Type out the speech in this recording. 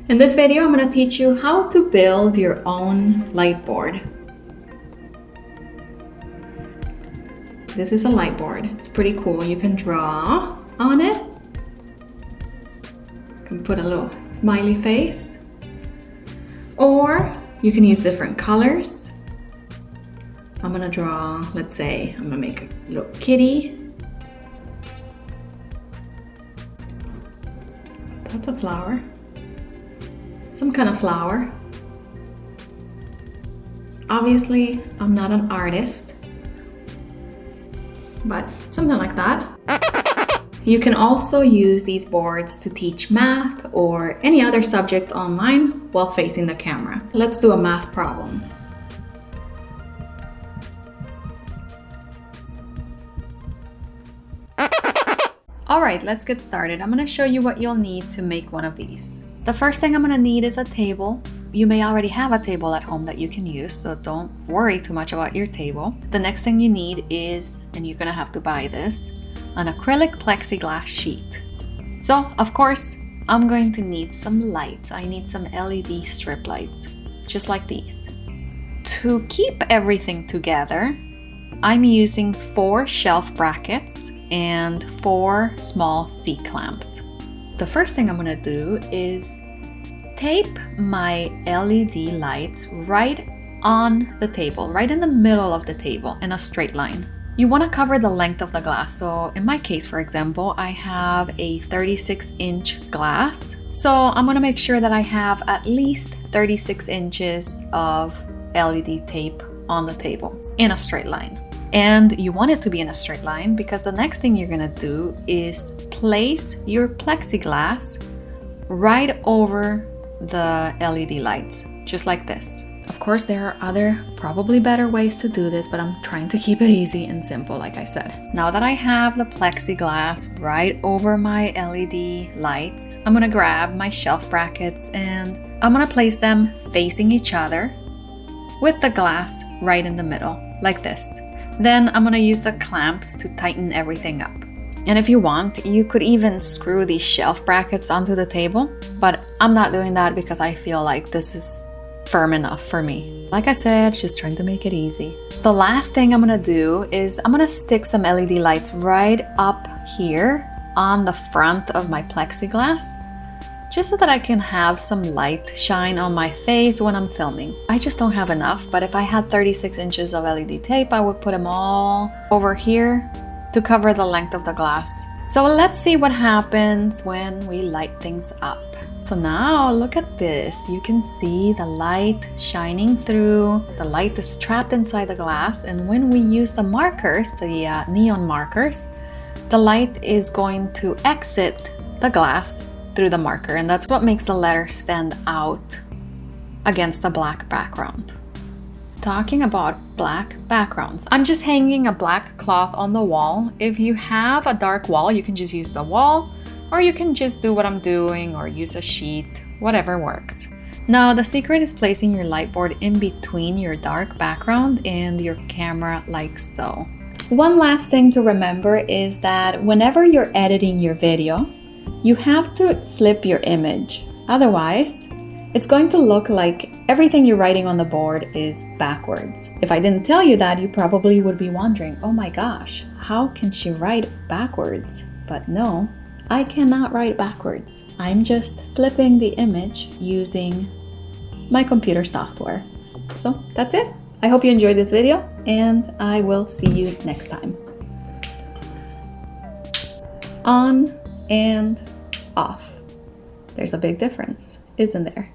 In this video, I'm going to teach you how to build your own light board. This is a light board. It's pretty cool. You can draw on it. You can put a little smiley face. Or you can use different colors. I'm going to draw, let's say, I'm going to make a little kitty. That's a flower. Some kind of flower. Obviously, I'm not an artist, but something like that. You can also use these boards to teach math or any other subject online while facing the camera. Let's do a math problem. All right, let's get started. I'm going to show you what you'll need to make one of these. The first thing I'm going to need is a table. You may already have a table at home that you can use, so don't worry too much about your table. The next thing you need is, and you're going to have to buy this, an acrylic plexiglass sheet. So, of course, I'm going to need some lights. I need some LED strip lights, just like these. To keep everything together, I'm using 4 shelf brackets and 4 small C-clamps. The first thing I'm going to do is tape my LED lights right on the table, right in the middle of the table in a straight line. You want to cover the length of the glass. So in my case, for example, I have a 36-inch glass. So I'm going to make sure that I have at least 36 inches of LED tape on the table in a straight line. And you want it to be in a straight line because the next thing you're gonna do is place your plexiglass right over the LED lights, just like this. Of course, there are other, probably better ways to do this, but I'm trying to keep it easy and simple, like I said. Now that I have the plexiglass right over my LED lights, I'm gonna grab my shelf brackets and I'm gonna place them facing each other with the glass right in the middle, like this. Then I'm gonna use the clamps to tighten everything up. And if you want, you could even screw these shelf brackets onto the table, but I'm not doing that because I feel like this is firm enough for me. Like I said, just trying to make it easy. The last thing I'm gonna do is I'm gonna stick some LED lights right up here on the front of my plexiglass, just so that I can have some light shine on my face when I'm filming. I just don't have enough, but if I had 36 inches of LED tape, I would put them all over here to cover the length of the glass. So let's see what happens when we light things up. So now look at this. You can see the light shining through. The light is trapped inside the glass, and when we use the markers, the neon markers, the light is going to exit the glass through the marker, and that's what makes the letter stand out against the black background. Talking about black backgrounds, I'm just hanging a black cloth on the wall. If you have a dark wall, you can just use the wall, or you can just do what I'm doing or use a sheet, whatever works. Now the secret is placing your light board in between your dark background and your camera, like so. One last thing to remember is that whenever you're editing your video, you have to flip your image. Otherwise, it's going to look like everything you're writing on the board is backwards. If I didn't tell you that, you probably would be wondering, oh my gosh, how can she write backwards? But no, I cannot write backwards. I'm just flipping the image using my computer software. So that's it. I hope you enjoyed this video, and I will see you next time. On and off. There's a big difference, isn't there?